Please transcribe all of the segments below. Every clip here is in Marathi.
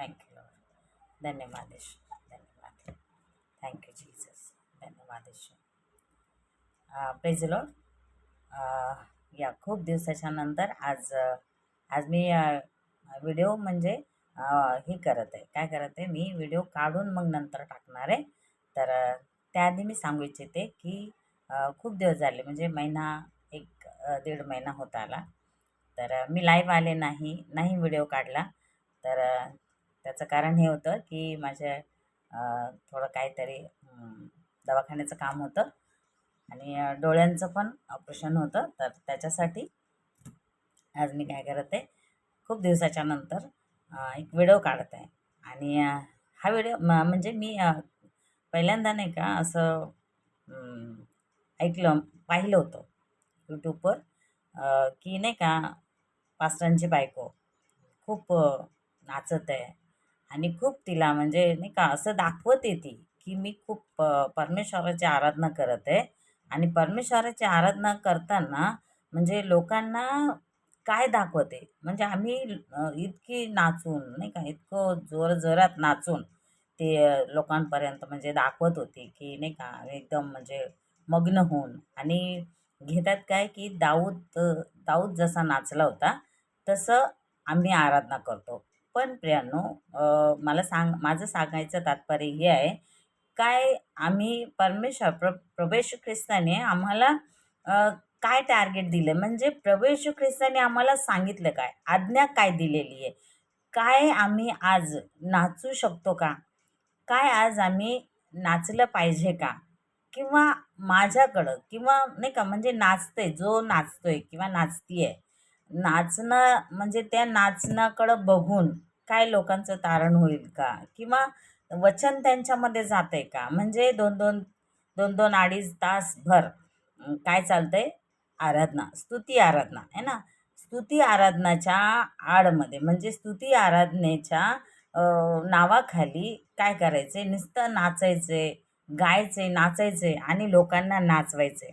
Thank you Lord. धन्यवाद येशू. धन्यवाद. Thank you Jesus. धन्यवाद येशू. Praise Lord. या खूप दिवसाच्या नंतर आज मी व्हिडिओ म्हणजे हे करत आहे. काय करत आहे मी? व्हिडिओ काढून मग नंतर टाकणार आहे. तर त्याआधी मी सांगू इच्छिते की खूप दिवस झाले, म्हणजे एक दीड महिना होत आला. तर मी लाईव्ह आले नाही व्हिडिओ काढला. तर त्याचं कारण हे होतं की माझ्या थोडं काहीतरी दवाखान्याचं काम होतं आणि डोळ्यांचं पण ऑपरेशन होतं. तर त्याच्यासाठी आज मी काय करत आहे, खूप दिवसाच्या नंतर एक व्हिडिओ काढत आहे. आणि हा व्हिडिओ म्हणजे मी पहिल्यांदा नाही का असं पाहिलं होतं यूट्यूबवर, की नाही का पास्टरांची बायको खूप नाचत आहे आणि खूप तिला म्हणजे नाही का असं दाखवते ती, की मी खूप परमेश्वराची आराधना करत आहे. आणि परमेश्वराची आराधना करताना म्हणजे लोकांना काय दाखवते, म्हणजे आम्ही इतकी नाचून नाही का, इतकं जोरजोरात नाचून ते लोकांपर्यंत म्हणजे दाखवत होती, की नाही का एकदम म्हणजे मग्न होऊन. आणि घेतात काय, की दाऊद जसा नाचला होता तसं आम्ही आराधना करतो. पण प्रियांनो, माझं सांगायचं तात्पर्य हे आहे, काय आम्ही प्रभू येशू ख्रिस्ताने आम्हाला अ, काय टार्गेट दिलं, म्हणजे प्रभू येशू ख्रिस्ताने आम्हाला सांगितलं काय, आज्ञा काय दिलेली आहे, काय आम्ही आज नाचू शकतो का, काय आज आम्ही नाचलं पाहिजे का, किंवा माझ्याकडं किंवा नाही का म्हणजे जो नाचतोय किंवा नाचतीये, नाचणं म्हणजे त्या नाचण्याकडं बघून काय लोकांचं तारण होईल का, किंवा वचन त्यांच्यामध्ये जातंय का, म्हणजे दोन दोन अडीच तासभर काय चालतंय, आराधना, स्तुती आराधना आहे ना. स्तुती आराधनाच्या आडमध्ये म्हणजे स्तुती आराधनेच्या नावाखाली काय करायचे, नुसतं नाचायचे, गायचे, नाचायचे आणि लोकांना नाचवायचे.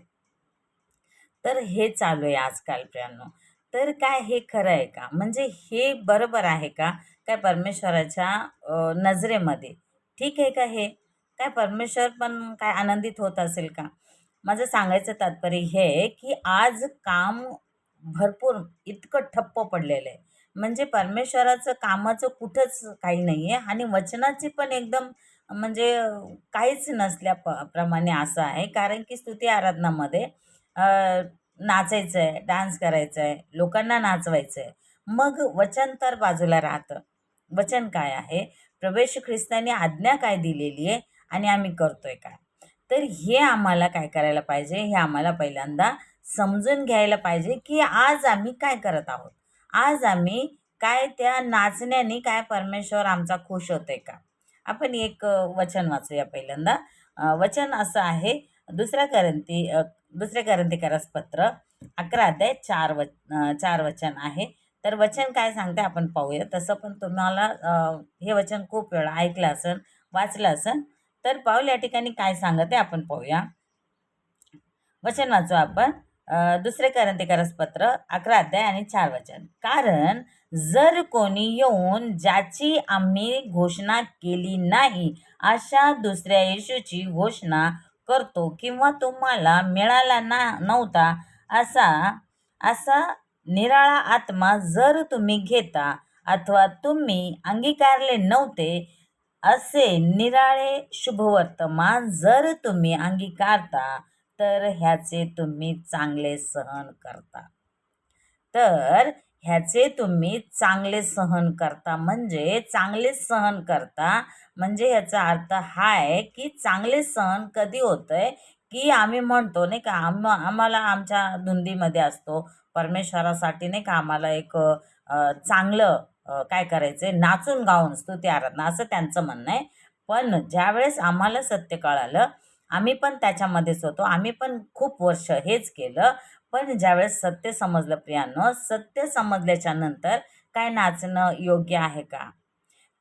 तर हे चालू आहे आजकाल प्रियांनो. तर काय हे खरं आहे का, म्हणजे हे बरोबर आहे का, काय परमेश्वराच्या नजरेमध्ये ठीक आहे का हे, काय परमेश्वर पण काय आनंदित होत असेल का? माझं सांगायचं तात्पर्य हे आहे, की आज काम भरपूर इतकं ठप्प पडलेलं आहे, म्हणजे परमेश्वराचं कामाचं कुठंच काही नाही आहे. आणि वचनाची पण एकदम म्हणजे काहीच प्रमाणे असं आहे. कारण की स्तुती आराधनामध्ये नाचायचं आहे, डान्स करायचं आहे, लोकांना नाचवायचं आहे. मग वचन तर बाजूला राहतं. वचन काय आहे, प्रभू येशू ख्रिस्ताने आज्ञा काय दिलेली आहे आणि आम्ही करतोय काय. तर हे आम्हाला काय करायला पाहिजे, हे आम्हाला पहिल्यांदा समजून घ्यायला पाहिजे, की आज आम्ही काय करत आहोत. आज आम्ही काय त्या नाचण्याने काय परमेश्वर आमचा खुश होतोय का. आपण एक वचन वाचूया पहिल्यांदा. वचन असं आहे, दुसऱ्या करंथीकरास पत्र 11 अध्याय 4 वचन आहे. तर वचन काय सांगते आपण पाहूया. तसं पण तुम्हाला हे वचन खूप वेळा ऐकलं असेल, वाचलं असेल. तर पाऊल या ठिकाणी काय सांगत आहे आपण पाहूया. वचन वाचू आपण. दुसरे करंथीकरास पत्र 11 अध्याय आणि 4 वचन. कारण जर कोणी येऊन ज्याची आम्ही घोषणा केली नाही अशा दुसऱ्या येशूची घोषणा करतो, किंवा तुम्हाला मिळाला नव्हता असा असा निराळा आत्मा जर तुम्ही घेता, अथवा तुम्ही अंगीकारले नव्हते असे निराळे शुभवर्तमान जर तुम्ही अंगीकारता, तर ह्याचे तुम्ही चांगले सहन करता. तर ह्याचे तुम्ही चांगले सहन करता, म्हणजे चांगले सहन करता म्हणजे ह्याचा अर्थ हा आहे, की चांगले सहन कधी होतंय, की आम्ही म्हणतो नाही का, आम्हाला आमच्या धुंदीमध्ये असतो परमेश्वरासाठी नाही का, आम्हाला एक चांगलं काय करायचंय, नाचून गाऊन स्तुती आराधना असं त्यांचं म्हणणं आहे. पण ज्यावेळेस आम्हाला सत्य कळालं, आम्ही पण त्याच्यामध्येच होतो, आम्ही पण खूप वर्ष हेच केलं. पण ज्यावेळेस सत्य समजलं प्रियांनो, सत्य समजल्याच्या नंतर काय नाचणं योग्य आहे का,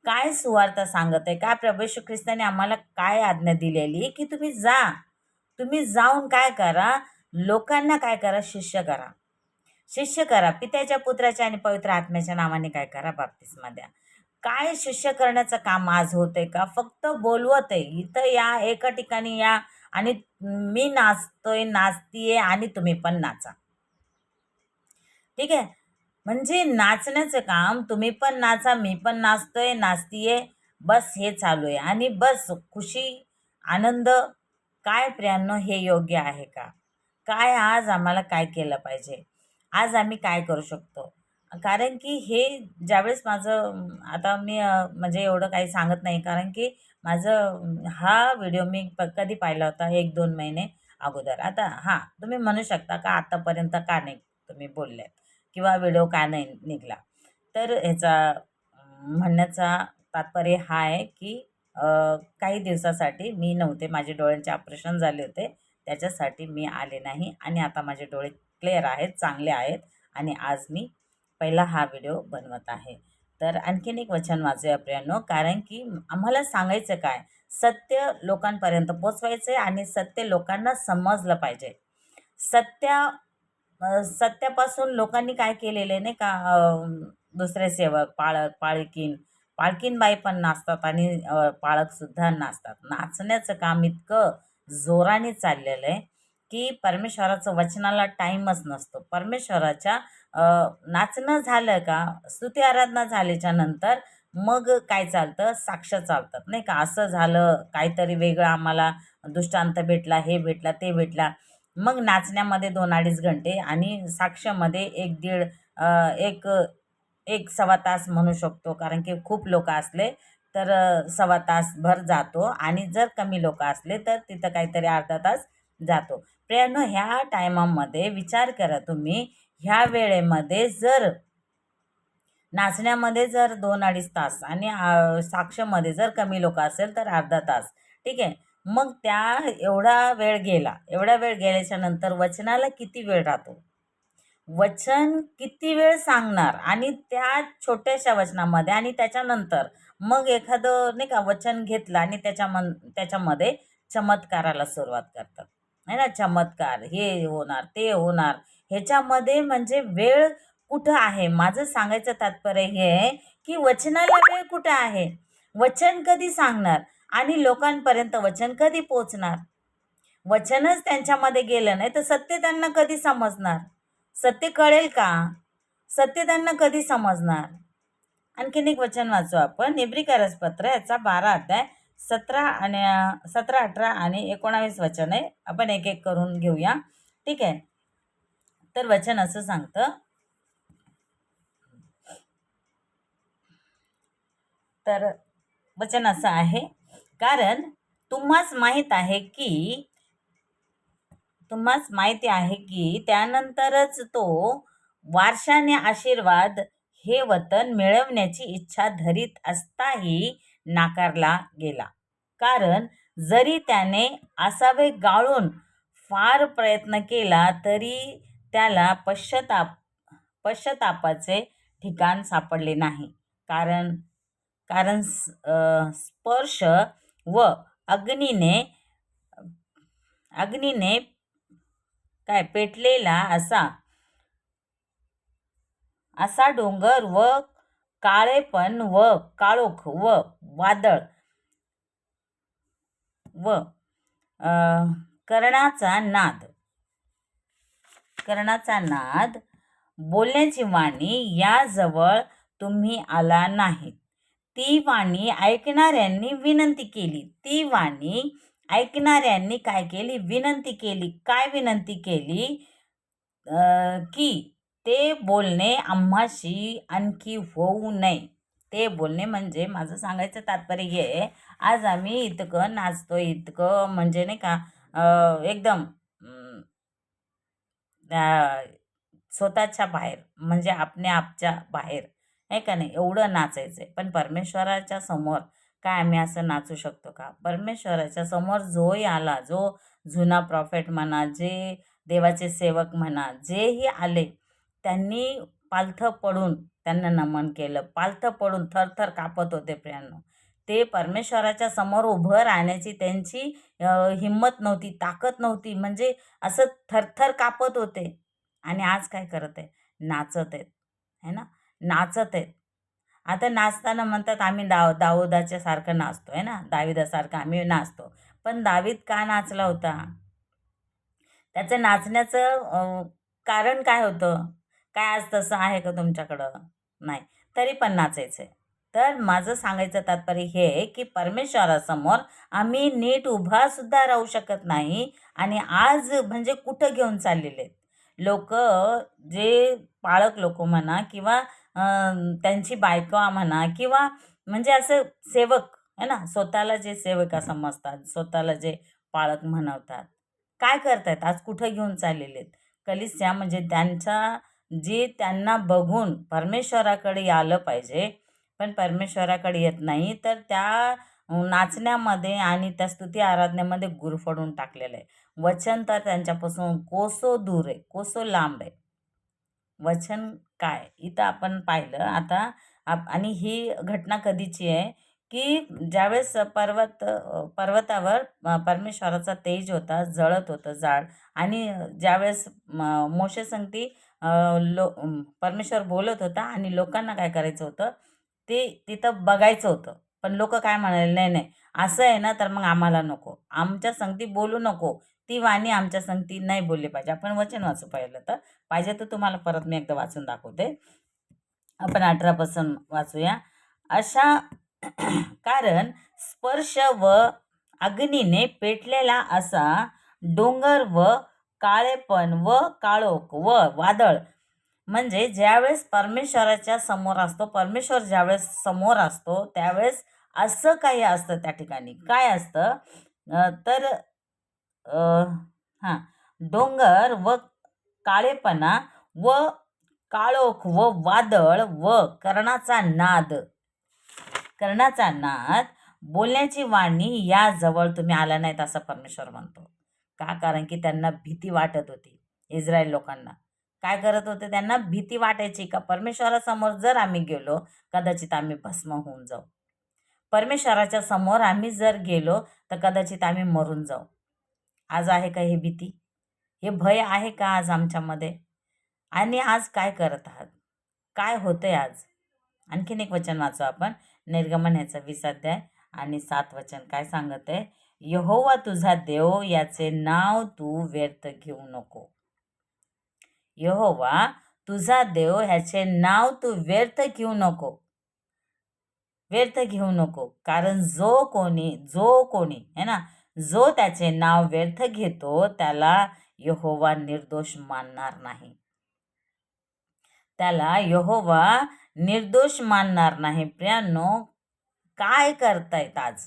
काय सुवार्ता सांगत आहे, काय प्रभू येशू ख्रिस्ताने आम्हाला काय आज्ञा दिलेली, की तुम्ही जाऊन काय करा, लोकांना काय करा, शिष्य करा, पित्याच्या, पुत्राच्या आणि पवित्र आत्म्याच्या नावाने काय करा, बाप्तिस्मा द्या. काय शिष्य करण्याचं काम आज होते का? फक्त बोलवत आहे, इथं या, एका ठिकाणी या आणि मी नाचतोय, नाचतीये आणि तुम्ही पण नाचा. ठीक आहे? म्हणजे नाचण्याचं काम, तुम्ही पण नाचा, मी पण नाचतोय, नाचतीये, बस हे चालू आहे. आणि बस खुशी, आनंद. काय प्रियांनो, हे योग्य आहे का? काय आज आम्हाला काय केलं पाहिजे? आज आम्ही काय करू शकतो? कारण की हे ज्यावेळेस आता मी म्हणजे एवढं काही सांगत नाही, कारण की हा व्हिडिओ मी कधी पाहिला होता, 1-2 महिने अगोदर. आता हां, तुम्ही म्हणू शकता का आतापर्यंत का नाही तुम्ही बोलल्यात किंवा व्हिडिओ का नाही निघाला? तर ह्याचा म्हणण्याचा तात्पर्य हा आहे की काही दिवसासाठी मी नव्हते, माझे डोळ्यांचे ऑपरेशन झाले होते. त्याच्यासाठी मी आले नाही आणि आता माझे डोळे क्लिअर आहेत, चांगले आहेत आणि आज मी पहिला हा व्हिडिओ बनवत आहे. तर आणखीन एक वचन वाचूया प्रियांनो, कारण की आम्हाला सांगायचं काय? सत्य लोकांपर्यंत पोहोचवायचं आहे आणि सत्य लोकांना समजलं पाहिजे. सत्य सत्यापासून लोकांनी काय केलेलं आहे नाही का, दुसरे सेवक, पाळक, पाळकीनबाई पण नाचतात आणि पाळकसुद्धा नाचतात. नाचण्याचं काम इतकं जोराने चाललेलं आहे की परमेश्वराचं वचनाला टाईमच नसतो. परमेश्वराच्या नाचणं झालं का, स्तुती आराधना झाल्याच्या नंतर मग काय चालतं, साक्ष चालतात नाही का. असं झालं, काहीतरी वेगळं आम्हाला दृष्टांत भेटला, हे भेटला, ते भेटला. मग नाचण्यामध्ये 2-2.5 घंटे आणि साक्षामध्ये 1-1.5 एक 1-1.15 तास म्हणू शकतो. कारण की खूप लोकं असले तर सव्वा तासभर जातो आणि जर कमी लोकं असले तर तिथं काहीतरी अर्धा तास जातो. प्रियांनो, ह्या टायमामध्ये विचार करा तुम्ही, ह्या वेळेमध्ये जर नाचण्यामध्ये जर 2-2.5 तास आणि साक्षमध्ये जर कमी लोकं असेल तर अर्धा तास. ठीक आहे. मग एवढा वेळ गेला. एवढा वेळ गेल्याच्या नंतर वचनाला किती वेळ राहतो? वचन किती वेळ सांगणार आणि त्या छोट्याशा वचनामध्ये आणि त्याच्यानंतर मग एखादं नाही का वचन घेतलं आणि त्याच्यामध्ये चमत्काराला सुरुवात करतात. आहे ना, चमत्कार, हे होणार, ते होणार. ह्याच्यामध्ये म्हणजे वेळ कुठं आहे? माझं सांगायचं तात्पर्य हे आहे, की वचनाला वेळ कुठं आहे? वचन कधी सांगणार आणि लोकांपर्यंत वचन कधी पोहोचणार? वचनच त्यांच्यामध्ये गेलं नाही तर सत्य त्यांना कधी समजणार? सत्य कळेल का? सत्य त्यांना कधी समजणार? आणखीन एक वचन वाचू आपण. इब्रिकरसपत्र याचा 12 अध्याय 17, 18 आणि 19 वचन आहे. आपण एक एक करून घेऊया. ठीक आहे. तर वचन असं सांगतं, तर वचन असं आहे, कारण तुम्हास माहिती आहे की त्यानंतरच तो वारशाने आशीर्वाद हे वतन मिळवण्याची इच्छा धरीत असताही नाकारला गेला. कारण जरी त्याने असावे गाळून फार प्रयत्न केला तरी त्याला पश्चातापाचे ठिकाण सापडले नाही. कारण कारण स्पर्श व अग्नीने काय पेटलेला असा डोंगर व काळेपण व काळोख व वादळ व कर्णाचा नाद बोलण्याची वाणी याजवळ तुम्ही आला नाहीत. ती वाणी ऐकणाऱ्यांनी काय केली? विनंती केली. काय विनंती केली? की ते बोलणे आम्हाशी आणखी होऊ नये. ते बोलणे म्हणजे माझं सांगायचं तात्पर्य हे आहे, आज आम्ही इतकं नाचतोय, इतकं म्हणजे नाही का एकदम स्वतःच्या बाहेर म्हणजे आपच्या बाहेर आहे का नाही, एवढं नाचायचं आहे. पण परमेश्वराच्या समोर काय आम्ही असं नाचू शकतो का? परमेश्वराच्या समोर जोही आला, जो जुना प्रॉफेट म्हणा, जे देवाचे सेवक म्हणा, जेही आले त्यांनी पालथं पडून त्यांना नमन केलं. पालथं पडून थरथर कापत होते प्रियांनो. ते परमेश्वराच्या समोर उभं राहण्याची त्यांची हिंमत नव्हती, ताकद नव्हती. म्हणजे असं थरथर कापत होते. आणि आज काय करत आहे? नाचत आहेत, है ना? नाचत आहेत. आता नाचताना म्हणतात आम्ही दाऊदाच्या सारखं नाचतो आहे ना, दाविदासारखं आम्ही नाचतो. पण दावीद का नाचला होता? त्याचं नाचण्याचं कारण काय होतं? काय आज तसं आहे का तुमच्याकडं? नाही. तरी पण नाचायचं आहे. तर माझं सांगायचं तात्पर्य हे आहे, की परमेश्वरासमोर आम्ही नीट उभासुद्धा राहू शकत नाही आणि आज म्हणजे कुठं घेऊन चाललेले आहेत. लोकं जे पाळक लोकं म्हणा किंवा त्यांची बायका म्हणा किंवा म्हणजे असं सेवक आहे ना, स्वतःला जे सेवका समजतात, स्वतःला जे पाळक म्हणवतात. काय करतायत? आज कुठं घेऊन चाललेले आहेत? कलीसिया म्हणजे त्यांचा जे त्यांना बघून परमेश्वराकडे आलं पाहिजे, पण परमेश्वराकडे येत नाही. तर त्या नाचण्यामध्ये आणि त्या स्तुती आराधनेमध्ये गुरफटून टाकलेलं आहे. वचन तर त्यांच्यापासून कोसो दूर आहे, कोसो लांब आहे. वचन काय? इथं आपण पाहिलं आता आणि ही घटना कधीची आहे, की ज्यावेळेस पर्वतावर परमेश्वराचा तेज होता, जळत होतं झाड आणि ज्यावेळेस मोशे संगती अ, परमेश्वर बोलत होता आणि लोकांना काय करायचं होतं, ते तिथं बघायचं होतं. पण लोकं काय म्हणाले, "नाही, नाही, असं आहे ना, तर मग आम्हाला नको. आमच्या संगती बोलू नको. ती वाणी आमच्या संगती नाही बोलली पाहिजे." आपण वचन वाचू पाहिलं तर. पाहिजे तर तुम्हाला परत मी एकदा वाचून दाखवते. आपण 18 पासून वाचूया. अशा कारण स्पर्श व अग्नीने पेटलेला असा डोंगर व काळेपण व काळोख व वादळ म्हणजे ज्यावेळेस परमेश्वराच्या समोर असतो, परमेश्वर ज्यावेळेस समोर असतो, त्यावेळेस असं काही असतं त्या ठिकाणी. काय असतं? तर अ, हां, डोंगर व काळेपणा व काळोख व वादळ व कर्णाचा नाद बोलण्याची वाणी या जवळ तुम्ही आला नाहीत असं परमेश्वर म्हणतो. का? कारण की त्यांना भीती वाटत होती इस्रायल लोकांना. काय करत होते? त्यांना भीती वाटायची का परमेश्वरासमोर जर आम्ही गेलो, कदाचित आम्ही भस्म होऊन जाऊ. परमेश्वराच्या समोर आम्ही जर गेलो, तर कदाचित आम्ही मरून जाऊ. आज आहे का ही भीती? हे भय आहे का आज आमच्यामध्ये? आणि आज काय करत आहात? काय होतंय आज? आणखीन एक वचन वाचू आपण. निर्गमन याचा 20 अध्याय आणि 7 वचन काय सांगत आहे? यहोवा तुझा देव याचे नाव तू व्यर्थ घेऊ नको. यहोवा तुझा देव ह्याचे नाव तू व्यर्थ घेऊ नको. व्यर्थ घेऊ नको. कारण जो कोणी है ना, जो त्याचे नाव व्यर्थ घेतो त्याला यहोवा निर्दोष मानणार नाही. त्याला यहोवा निर्दोष मानणार नाही. प्रियांनो, काय करतायत आज?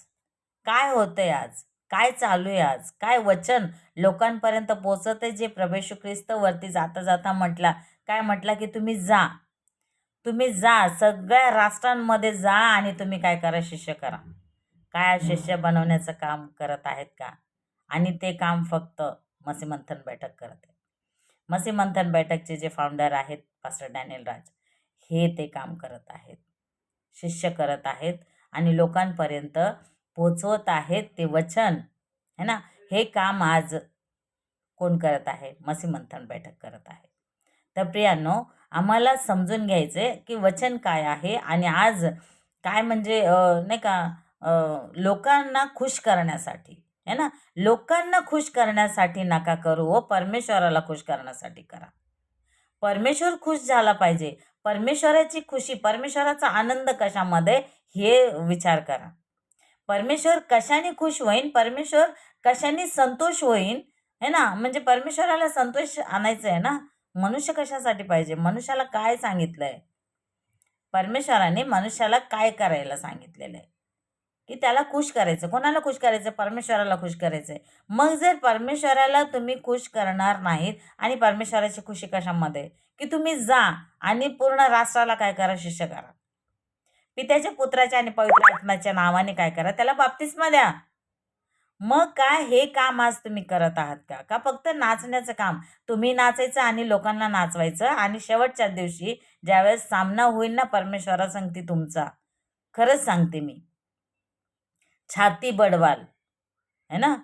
काय होतंय आज? काय चालू आहे आज? काय वचन लोकांपर्यंत पोहोचत जे प्रभू येशू ख्रिस्त वरती जाता जाता काय म्हटला की तुम्ही जा. तुम्ही जा सगळ्या राष्ट्रांमध्ये जा आणि तुम्ही काय करा? शिष्य करा. काय शिष्य बनवण्याचं काम करत आहेत का? आणि ते काम फक्त मसी मंथन बैठक करत आहे. मसी मंथन बैठकचे जे फाउंडर आहेत पास्टर डॅनियल राज, हे ते काम करत आहेत. शिष्य करत आहेत आणि लोकांपर्यंत पोचवत आहेत ते वचन, है ना. हे काम आज कोण करत आहे? मसी मंथन बैठक करत आहे. तर प्रियांनो, आम्हाला समजून घ्यायचं की वचन काय आहे आणि आज काय म्हणजे नाही का लोकांना खुश करण्यासाठी, है ना. लोकांना खुश करण्यासाठी नका करू व परमेश्वराला खुश करण्यासाठी करा. परमेश्वर खुश झाला पाहिजे. परमेश्वराची खुशी, परमेश्वराचा आनंद कशामध्ये हे विचार करा. परमेश्वर कशाने खुश होईन? परमेश्वर कशाने संतोष होईन? है ना. म्हणजे परमेश्वराला संतोष आणायचा आहे ना. मनुष्य कशासाठी पाहिजे? मनुष्याला काय सांगितलंय? परमेश्वराने मनुष्याला काय करायला सांगितलेलं आहे? की त्याला खुश करायचं. कोणाला खुश करायचं? परमेश्वराला खुश करायचंय. मग जर परमेश्वराला तुम्ही खुश करणार नाहीत आणि परमेश्वराची खुशी कशामध्ये? की तुम्ही जा आणि पूर्ण राष्ट्राला काय करा? शिष्य करा. पित्याच्या, पुत्राच्या आणि पवित्र आत्म्याच्या नावाने काय करा? त्याला बाप्तिस्मा द्या. मग काय हे काम आज तुम्ही करत आहात का? का फक्त नाचण्याचं काम? तुम्ही नाचायचं आणि लोकांना नाचवायचं आणि शेवटच्या दिवशी ज्यावेळेस सामना होईल ना परमेश्वरासंगती तुमचा, खरंच सांगते मी, छाती बडवाल, है ना.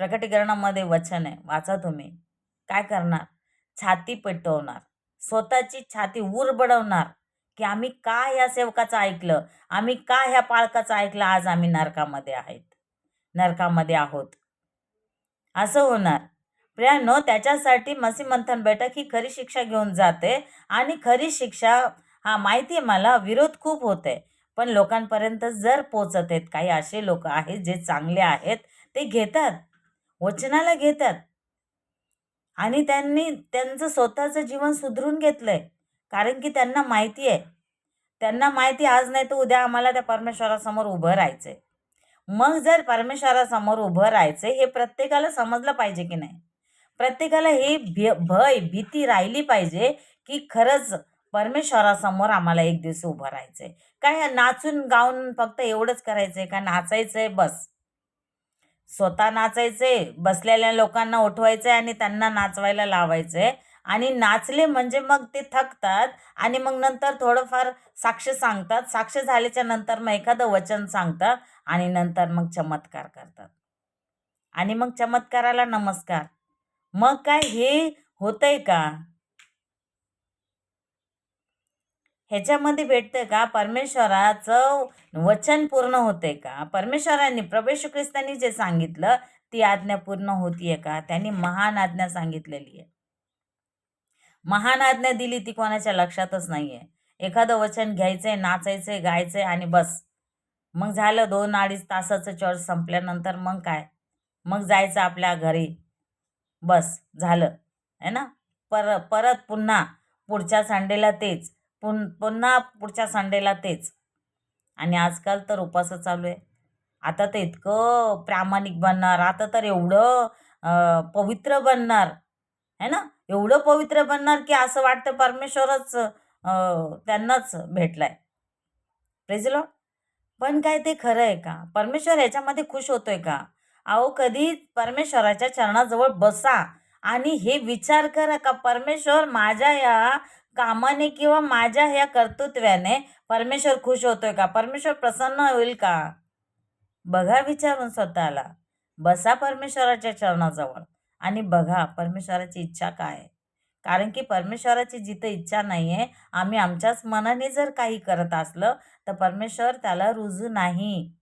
प्रकटीकरणामध्ये वचन आहे, वाचा तुम्ही. काय करणार? छाती पेटवणार, स्वतःची छाती उर बडवणार की आम्ही का ह्या सेवकाचं ऐकलं, आम्ही का ह्या पाळकाचं ऐकलं, आज आम्ही नरकामध्ये आहोत, असं होणार. प्रियांनो, त्याच्यासाठी मसी मंथन बैठक ही खरी शिक्षा घेऊन जाते. आणि खरी शिक्षा, हा माहिती आहे मला, विरोध खूप होते, पण लोकांपर्यंत जर पोचत आहेत, काही असे लोक आहेत जे चांगले आहेत, ते घेतात, वचनाला घेतात आणि त्यांनी त्यांचं स्वतःचं जीवन सुधरून घेतलंय. कारण की त्यांना माहिती आज नाही तर उद्या आम्हाला त्या परमेश्वरासमोर उभं राहायचंय. मग जर परमेश्वरासमोर उभं राहायचंय हे प्रत्येकाला समजलं पाहिजे की नाही? प्रत्येकाला ही भीती राहिली पाहिजे की खरंच परमेश्वरासमोर आम्हाला एक दिवस उभं राहायचंय. काय नाचून गाऊन फक्त एवढंच करायचंय का? नाचायचंय बस. स्वतः नाचायचे, बसलेल्या लोकांना उठवायचंय आणि त्यांना नाचवायला लावायचंय. आणि नाचले म्हणजे मग ते थकतात आणि मग नंतर थोडंफार साक्ष सांगतात. साक्ष झाल्याच्या नंतर मग एखादं वचन सांगतात आणि नंतर मग चमत्कार करतात. आणि मग चमत्काराला नमस्कार. मग काय हे होतंय का? ह्याच्यामध्ये भेटतंय का? परमेश्वराचं वचन पूर्ण होतंय का? परमेश्वरांनी, प्रभू येशू ख्रिस्तांनी जे सांगितलं ती आज्ञा पूर्ण होतीये का? त्यांनी महान आज्ञा सांगितलेली आहे. महान आज्ञा दिली ती कोणाच्या लक्षातच नाहीये. एखादं वचन घ्यायचंय, नाचायचंय, गायचंय आणि बस. मग झालं 2-2.5 तासाचं चर्च संपल्यानंतर मग काय? मग जायचं आपल्या घरी. बस झालं, है ना? परत पुन्हा पुढच्या संडेला तेच. पुन्हा पुढच्या संडेला तेच. आणि आजकाल तर उपास चालू आहे. आता तर इतकं प्रामाणिक बनणार, आता तर एवढं पवित्र बनणार, है ना? एवढं पवित्र बनणार की असं वाटतं परमेश्वरच त्यांनाच भेटलाय. Praise the Lord. पण काय ते खरं आहे का? परमेश्वर ह्याच्यामध्ये खुश होतोय का? अहो, कधी परमेश्वराच्या चरणाजवळ बसा आणि हे विचार करा का परमेश्वर माझ्या या कामाने किंवा माझ्या ह्या कर्तृत्वाने परमेश्वर खुश होतोय का? परमेश्वर प्रसन्न होईल का? बघा विचारून स्वतःला. बसा परमेश्वराच्या चरणाजवळ आणि बघा परमेश्वराची इच्छा काय आहे. कारण की परमेश्वराची जिथं इच्छा नाही आहे, आम्ही आमच्याच मनाने जर काही करत असलं तर परमेश्वर त्याला रुजू नाही.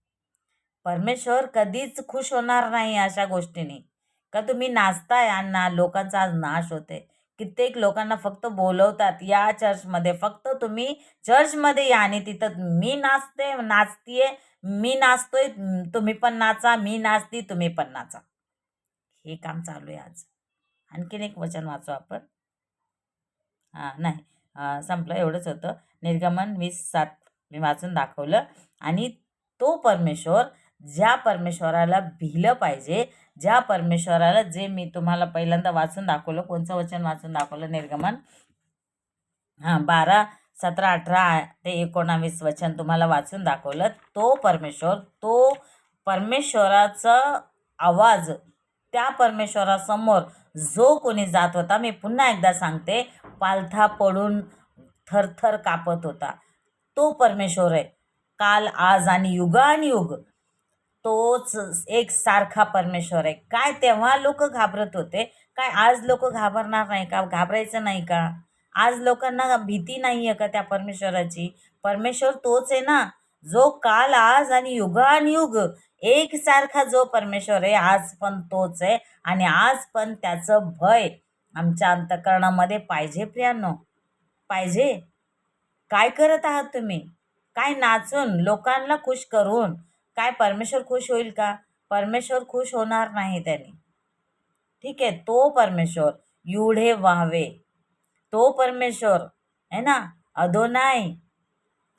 परमेश्वर कधीच खुश होणार नाही अशा गोष्टीने. का तुम्ही नाचताय आणि लोकांचा आज नाश होते. कित्येक लोकांना फक्त बोलवतात, या चर्चमध्ये, फक्त तुम्ही चर्चमध्ये या आणि तिथं नाचतीये, मी नाचतोय, तुम्ही पण नाचा, मी नाचती, तुम्ही पण नाचा. हे काम चालू आहे आज. आणखीन एक वचन वाचू आपण. नाही, संपलं, एवढंच होतं. निर्गमन 20:7 मी वाचून दाखवलं. आणि तो परमेश्वर, ज्या परमेश्वराला भिलं पाहिजे, ज्या परमेश्वराला, जे मी तुम्हाला पहिल्यांदा वाचून दाखवलं, कोणचं वचन वाचून दाखवलं? निर्गमन 12, 17, 18 ते 19 वचन तुम्हाला वाचून दाखवलं. तो परमेश्वराचा आवाज, त्या परमेश्वरासमोर जो कोणी जात होता, मी पुन्हा एकदा सांगते, पालथा पडून थरथर कापत होता. तो परमेश्वर आहे, काल, आज आणि युगानुयुग तोच एक सारखा परमेश्वर आहे. काय तेव्हा लोक घाबरत होते, काय आज लोक घाबरणार नाही का? घाबरायचं नाही का? आज लोकांना भीती नाही आहे का त्या परमेश्वराची? परमेश्वर तोच आहे ना, जो काल, आज आणि युगानुयुग एक सारखा जो परमेश्वर आहे, आज पण तोच आहे. आणि आज पण त्याचं भय आमच्या अंतःकरणामध्ये पाहिजे. प्रियांनो, पाहिजे. काय करत आहात तुम्ही? काय नाचून लोकांना खुश करून काय परमेश्वर खुश होईल का? परमेश्वर खुश होणार नाही त्याने. ठीक आहे, तो परमेश्वर एवढे व्हावे, तो परमेश्वर आहे ना, अदोनाय,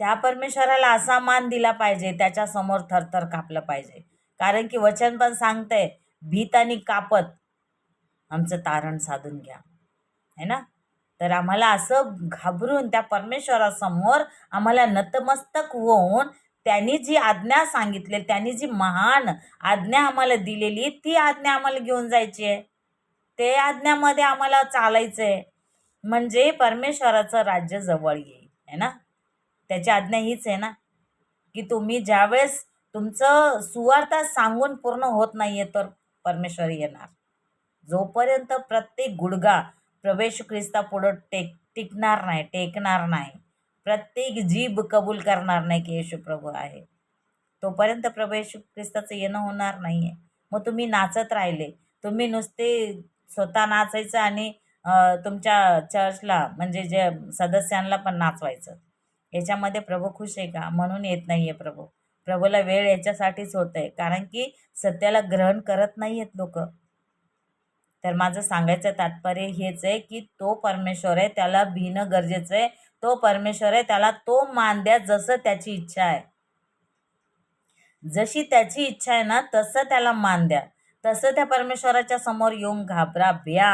त्या परमेश्वराला असा मान दिला पाहिजे, त्याच्या समोर थरथर कापलं पाहिजे. कारण की वचन पण सांगतंय, भीत आणि कापत आमचं तारण साधून घ्या, है ना? तर आम्हाला असं घाबरून त्या परमेश्वरासमोर आम्हाला नतमस्तक होऊन त्यांनी जी आज्ञा सांगितली, त्यांनी जी महान आज्ञा आम्हाला दिलेली, ती आज्ञा आम्हाला घेऊन जायची आहे. ते आज्ञामध्ये आम्हाला चालायचं आहे. म्हणजे परमेश्वराचं राज्य जवळ येईल, है ना? त्याची आज्ञा हीच आहे ना, की तुम्ही ज्यावेळेस तुमचं सुवार्थ सांगून पूर्ण होत नाहीये तर परमेश्वर येणार. जोपर्यंत प्रत्येक गुडघा प्रभू येशू ख्रिस्तापुढं टेकणार नाही, प्रत्येक जीभ कबूल करणार नाही की येशू प्रभू आहे, तोपर्यंत प्रभू येशू ख्रिस्ताचं येणं होणार नाही आहे. मग तुम्ही नाचत राहिले, तुम्ही नुसते स्वतः नाचायचं आणि तुमच्या चर्चला म्हणजे जे सदस्यांना पण नाचवायचं. याच्यामध्ये प्रभू खुश आहे का? म्हणून येत नाही आहे प्रभू. प्रभूला वेळ याच्यासाठीच होत आहे, कारण की सत्याला ग्रहण करत नाही आहेत लोकं. तर माझं सांगायचं तात्पर्य हेच आहे, की तो परमेश्वर आहे, त्याला भिणं गरजेचं आहे. तो परमेश्वर आहे, त्याला तो मान द्या जसं त्याची इच्छा आहे. जशी त्याची इच्छा आहे ना, तसं त्याला मान द्या. तसं त्या परमेश्वराच्या समोर येऊन घाबरा, भ्या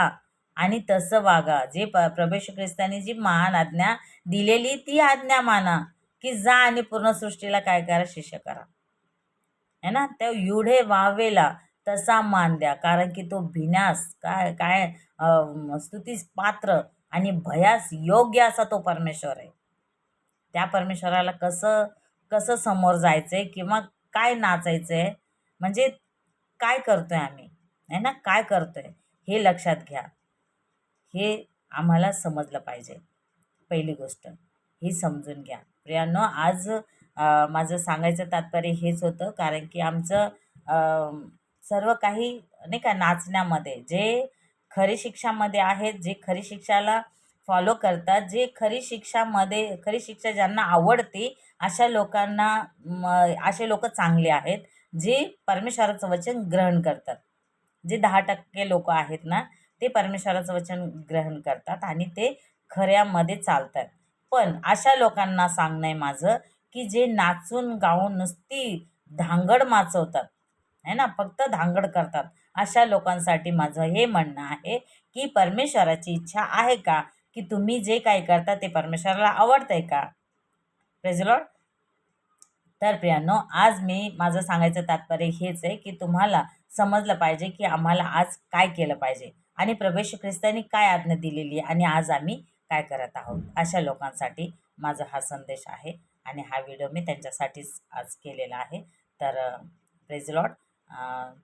आणि तसं वागा. जे प्रभू येशू ख्रिस्ताने जी महान आज्ञा दिलेली ती आज्ञा माना, की जा आणि पूर्ण सृष्टीला काय करा? शिष्य करा. है ना? त्या युढे वावेला तसा मान द्या, कारण की तो भिण्यास काय काय स्तुतीस पात्र आणि भयास योग्य असा तो परमेश्वर आहे. त्या परमेश्वराला कसं कसं समोर जायचंय किंवा काय नाचायचंय, म्हणजे काय करतोय आम्ही, आहे ना? काय करतोय हे लक्षात घ्या. हे आम्हाला समजलं पाहिजे. पहिली गोष्ट ही समजून घ्या. प्रियांनो, आज माझं सांगायचं तात्पर्य हेच होतं, कारण की आमचं सर्व काही नाही का नाचण्यामध्ये जे खरी शिक्षामध्ये आहेत, जे खरी शिक्षाला फॉलो करतात, जे खरी शिक्षा ज्यांना आवडते, अशा लोकांना असे लोक चांगले आहेत, जे परमेश्वराचं वचन ग्रहण करतात. जे 10% लोक आहेत ना, ते परमेश्वराचं वचन ग्रहण करतात आणि ते खऱ्यामध्ये चालतात. पण अशा लोकांना सांगणं आहे माझं, की जे नाचून गाऊन नुसती धांगड माचवतात, आहे ना, फक्त धांगड करतात. अशा लोकांसाठी माझं हे म्हणणं आहे, की परमेश्वराची इच्छा आहे का, की तुम्ही जे काही करता ते परमेश्वराला आवडतंय का? Praise the Lord. तर प्रियांनो, आज मी माझं सांगायचं तात्पर्य हेच आहे, की तुम्हाला समजलं पाहिजे, की आम्हाला आज काय केलं पाहिजे आणि प्रभू येशू ख्रिस्तांनी काय आज्ञा दिलेली आहे आणि आज आम्ही काय करत आहोत. अशा लोकांसाठी माझा हा संदेश आहे आणि हा व्हिडिओ मी त्यांच्यासाठीच आज केलेला आहे. तर प्रेज लॉर्ड.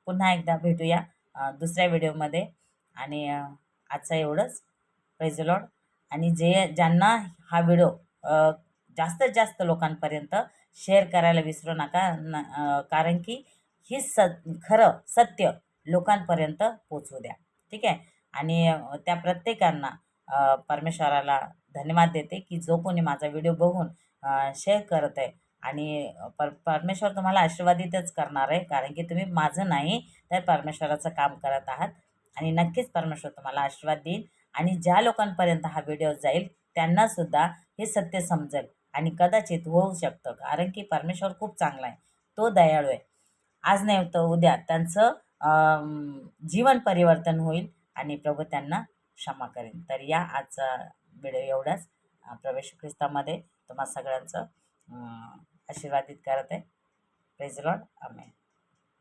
पुन्हा एकदा भेटूया दुसऱ्या व्हिडिओमध्ये आणि आजचं एवढंच. Praise Lord. आणि ज्यांना हा व्हिडिओ जास्तीत जास्त लोकांपर्यंत शेअर करायला विसरू नका, कारण की ही खरं सत्य लोकांपर्यंत पोचवू द्या. ठीक आहे. आणि त्या प्रत्येकांना परमेश्वराला धन्यवाद देते, की जो कोणी माझा व्हिडिओ बघून शेअर करत आहे आणि परमेश्वर तुम्हाला आशीर्वादितच करणार आहे, कारण की तुम्ही माझं नाही तर परमेश्वराचं काम करत आहात आणि नक्कीच परमेश्वर तुम्हाला आशीर्वाद देईल आणि ज्या लोकांपर्यंत हा व्हिडिओ जाईल त्यांनासुद्धा हे सत्य समजेल आणि कदाचित होऊ शकतं, कारण की परमेश्वर खूप चांगला आहे, तो दयाळू आहे. आज नाही तर उद्या त्यांचं जीवन परिवर्तन होईल आणि प्रभू त्यांना क्षमा करेल. तर या आजचा व्हिडिओ एवढाच. प्रभू येशू ख्रिस्तामध्ये तुम्हा सगळ्यांचं आशीर्वादित करत आहे. Praise Lord. आमेन.